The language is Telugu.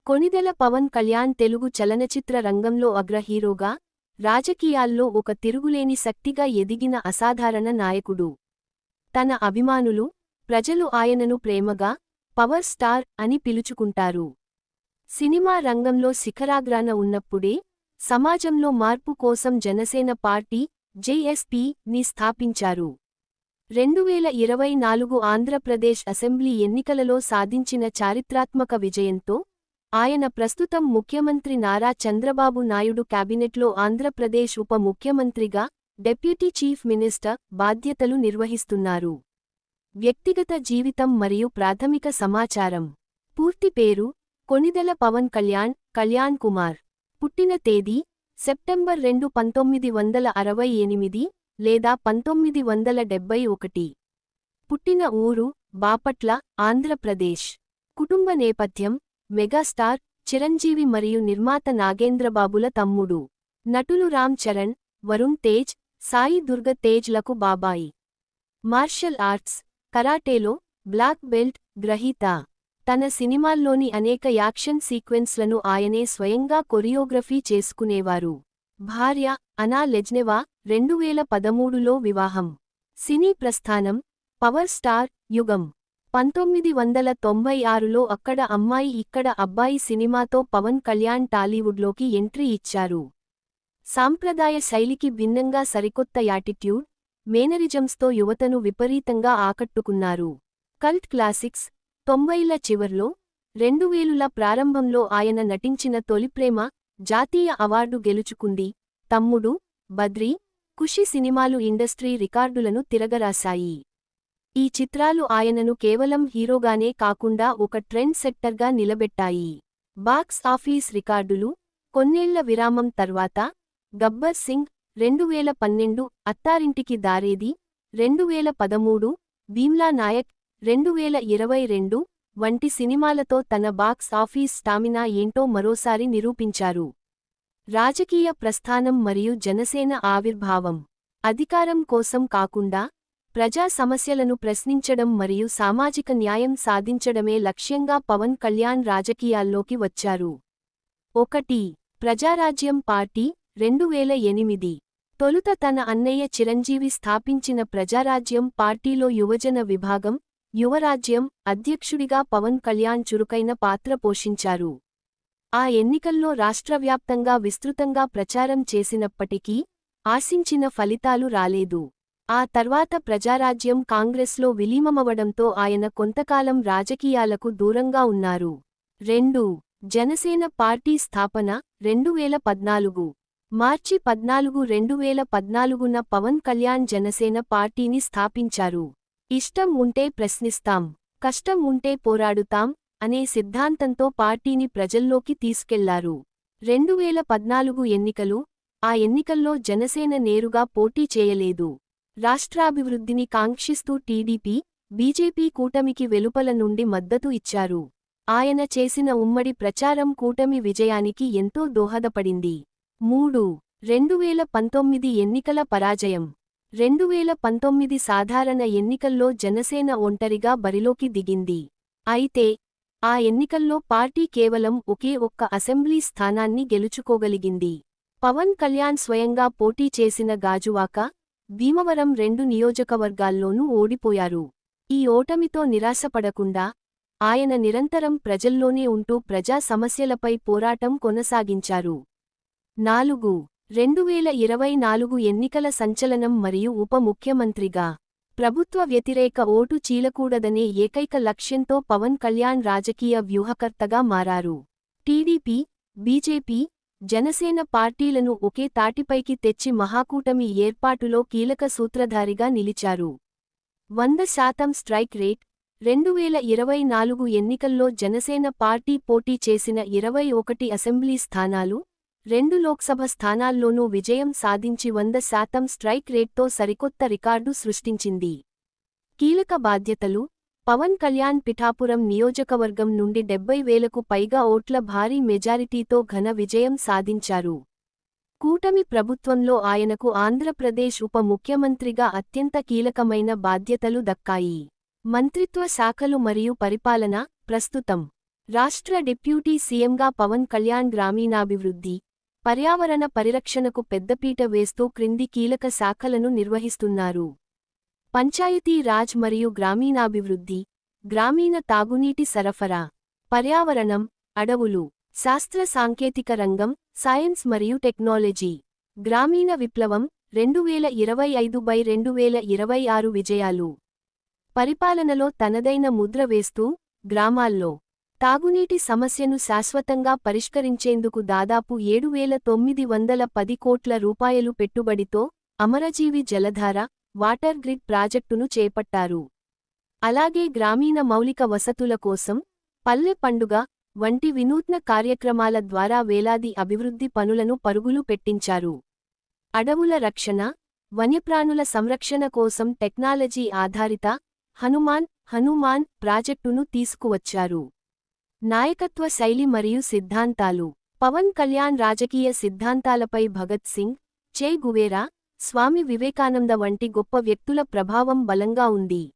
కొణిదెల పవన్ కళ్యాణ్ తెలుగు చలనచిత్ర రంగంలో అగ్ర హీరోగా, రాజకీయాల్లో ఒక తిరుగులేని శక్తిగా ఎదిగిన అసాధారణ నాయకుడు. తన అభిమానులు, ప్రజలు ఆయనను ప్రేమగా పవర్ స్టార్ అని పిలుచుకుంటారు. సినిమా రంగంలో శిఖరాగ్రాన ఉన్నప్పుడే సమాజంలో మార్పు కోసం జనసేన పార్టీ జేఎస్పీ-ని స్థాపించారు. 2024 ఆంధ్రప్రదేశ్ అసెంబ్లీ ఎన్నికలలో సాధించిన చారిత్రాత్మక విజయంతో ఆయన ప్రస్తుతం ముఖ్యమంత్రి నారా చంద్రబాబు నాయుడు క్యాబినెట్లో ఆంధ్రప్రదేశ్ ఉప ముఖ్యమంత్రిగా, డెప్యూటీ చీఫ్ మినిస్టర్ బాధ్యతలు నిర్వహిస్తున్నారు. వ్యక్తిగత జీవితం మరియు ప్రాథమిక సమాచారం. పూర్తి పేరు: కొణిదెల పవన్ కళ్యాణ్ కుమార్. పుట్టిన తేదీ: సెప్టెంబర్ 2, 1968 లేదా 1971. పుట్టిన ఊరు: బాపట్ల, ఆంధ్రప్రదేశ్. కుటుంబ నేపథ్యం: మెగాస్టార్ చిరంజీవి మరియు నిర్మాత నాగేంద్రబాబుల తమ్ముడు. నటులు రామ్ చరణ్, వరుణ్ తేజ్, సాయి దుర్గ తేజ్ లకు బాబాయి. మార్షల్ ఆర్ట్స్, కరాటేలో బ్లాక్ బెల్ట్ గ్రహీత. తన సినిమాల్లోని అనేక యాక్షన్ సీక్వెన్స్లను ఆయనే స్వయంగా కొరియోగ్రఫీ చేసుకునేవారు. భార్య: అనా లెజ్నెవా. 2013లో వివాహం. సినీ ప్రస్థానం: పవర్ స్టార్ యుగం. 1996లో అక్కడ అమ్మాయి ఇక్కడ అబ్బాయి సినిమాతో పవన్ కళ్యాణ్ టాలీవుడ్లోకి ఎంట్రీ ఇచ్చారు. సాంప్రదాయ శైలికి భిన్నంగా సరికొత్త యాటిట్యూడ్, మేనరిజమ్స్తో యువతను విపరీతంగా ఆకట్టుకున్నారు. కల్ట్ క్లాసిక్స్: 90ల చివర్లో, 2000ల ప్రారంభంలో ఆయన నటించిన తొలిప్రేమ జాతీయ అవార్డు గెలుచుకుంది. తమ్ముడు, బద్రీ, ఖుషి సినిమాలు ఇండస్ట్రీ రికార్డులను తిరగరాశాయి. ఈ చిత్రాలు ఆయనను కేవలం హీరోగానే కాకుండా ఒక ట్రెండ్ సెట్టర్గా నిలబెట్టాయి. బాక్స్ ఆఫీస్ రికార్డులు: కొన్నేళ్ల విరామం తర్వాత గబ్బర్ సింగ్ 2012, అత్తారింటికి దారేది 2013, భీమ్లా నాయక్ 2022 వంటి సినిమాలతో తన బాక్స్ ఆఫీస్ స్టామినా ఏంటో మరోసారి నిరూపించారు. రాజకీయ ప్రస్థానం మరియు జనసేన ఆవిర్భావం: అధికారం కోసం కాకుండా ప్రజా సమస్యలను ప్రశ్నించడం మరియు సామాజిక న్యాయం సాధించడమే లక్ష్యంగా పవన్ కళ్యాణ్ రాజకీయాల్లోకి వచ్చారు. 1. ప్రజారాజ్యం పార్టీ 2008. తొలుత తన అన్నయ్య చిరంజీవి స్థాపించిన ప్రజారాజ్యం పార్టీలో యువజన విభాగం, యువరాజ్యం అధ్యక్షుడిగా పవన్ కళ్యాణ్ చురుకైన పాత్ర పోషించారు. ఆ ఎన్నికల్లో రాష్ట్రవ్యాప్తంగా విస్తృతంగా ప్రచారం చేసినప్పటికీ ఆశించిన ఫలితాలు రాలేదు. ఆ తర్వాత ప్రజారాజ్యం కాంగ్రెస్లో విలీనమవడంతో ఆయన కొంతకాలం రాజకీయాలకు దూరంగా ఉన్నారు. 2. జనసేన పార్టీ స్థాపన 2014. మార్చి 14, 2014న పవన్ కళ్యాణ్ జనసేన పార్టీని స్థాపించారు. ఇష్టం ఉంటే ప్రశ్నిస్తాం, కష్టం ఉంటే పోరాడుతాం అనే సిద్ధాంతంతో పార్టీని ప్రజల్లోకి తీసుకెళ్లారు. 2014 ఎన్నికలు: ఆ ఎన్నికల్లో జనసేన నేరుగా పోటీ చేయలేదు. రాష్ట్రాభివృద్ధిని కాంక్షిస్తూ టీడీపీ, బీజేపీ కూటమికి వెలుపల నుండి మద్దతు ఇచ్చారు. ఆయన చేసిన ఉమ్మడి ప్రచారం కూటమి విజయానికి ఎంతో దోహదపడింది. 3. 2019 ఎన్నికల పరాజయం: 2019 సాధారణ ఎన్నికల్లో జనసేన ఒంటరిగా బరిలోకి దిగింది. అయితే ఆ ఎన్నికల్లో పార్టీ కేవలం ఒకే ఒక్క అసెంబ్లీ స్థానాన్ని గెలుచుకోగలిగింది. పవన్ కళ్యాణ్ స్వయంగా పోటీ చేసిన గాజువాక, భీమవరం 2 నియోజకవర్గాల్లోనూ ఓడిపోయారు. ఈ ఓటమితో నిరాశపడకుండా ఆయన నిరంతరం ప్రజల్లోనే ఉంటూ ప్రజా సమస్యలపై పోరాటం కొనసాగించారు. 4. 2024 ఎన్నికల సంచలనం మరియు ఉప ముఖ్యమంత్రిగా, ప్రభుత్వ వ్యతిరేక ఓటు చీలకూడదనే ఏకైక లక్ష్యంతో పవన్ కళ్యాణ్ రాజకీయ వ్యూహకర్తగా మారారు. టీడీపీ, బీజేపీ, జనసేన పార్టీలను ఒకే తాటిపైకి తెచ్చి మహాకూటమి ఏర్పాటులో కీలక సూత్రధారిగా నిలిచారు. 100% స్ట్రైక్ రేట్: 2024 ఎన్నికల్లో జనసేన పార్టీ పోటీ చేసిన 21 అసెంబ్లీ స్థానాలు, 2 లోక్సభ స్థానాల్లోనూ విజయం సాధించి 100% స్ట్రైక్ రేట్తో సరికొత్త రికార్డు సృష్టించింది. కీలక బాధ్యతలు: పవన్ కళ్యాణ్ పిఠాపురం నియోజకవర్గం నుండి 70,000కు పైగా ఓట్ల భారీ మెజారిటీతో ఘన విజయం సాధించారు. కూటమి ప్రభుత్వంలో ఆయనకు ఆంధ్రప్రదేశ్ ఉప ముఖ్యమంత్రిగా అత్యంత కీలకమైన బాధ్యతలు దక్కాయి. మంత్రిత్వ శాఖలు మరియు పరిపాలన: ప్రస్తుతం రాష్ట్ర డిప్యూటీ సీఎంగా పవన్ కళ్యాణ్ గ్రామీణాభివృద్ధి, పర్యావరణ పరిరక్షణకు పెద్దపీట వేస్తూ క్రింది కీలక శాఖలను నిర్వహిస్తున్నారు. పంచాయతీ రాజ్ మరియు గ్రామీణాభివృద్ధి, గ్రామీణ తాగునీటి సరఫరా, పర్యావరణం, అడవులు, శాస్త్ర సాంకేతిక రంగం, సైన్స్ మరియు టెక్నాలజీ. గ్రామీణ విప్లవం 2025/2026 విజయాలు. పరిపాలనలో తనదైన ముద్ర వేస్తూ, గ్రామాల్లో తాగునీటి సమస్యను శాశ్వతంగా పరిష్కరించేందుకు దాదాపు 7,910 కోట్ల రూపాయలు పెట్టుబడితో అమరజీవి జలధార, వాటర్ గ్రిడ్ ప్రాజెక్టును చేపట్టారు. అలాగే గ్రామీణ మౌలిక వసతుల కోసం పల్లె పండుగ వంటి వినూత్న కార్యక్రమాల ద్వారా వేలాది అభివృద్ధి పనులను పరుగులు పెట్టించారు. అడవుల రక్షణ, వన్యప్రాణుల సంరక్షణ కోసం టెక్నాలజీ ఆధారిత హనుమాన్ ప్రాజెక్టును తీసుకువచ్చారు. నాయకత్వ శైలి మరియు సిద్ధాంతాలు. పవన్ కళ్యాణ్ రాజకీయ సిద్ధాంతాలపై భగత్ సింగ్, చే గువేరా, స్వామి వివేకానంద వంటి గొప్ప వ్యక్తుల ప్రభావం బలంగా ఉంది.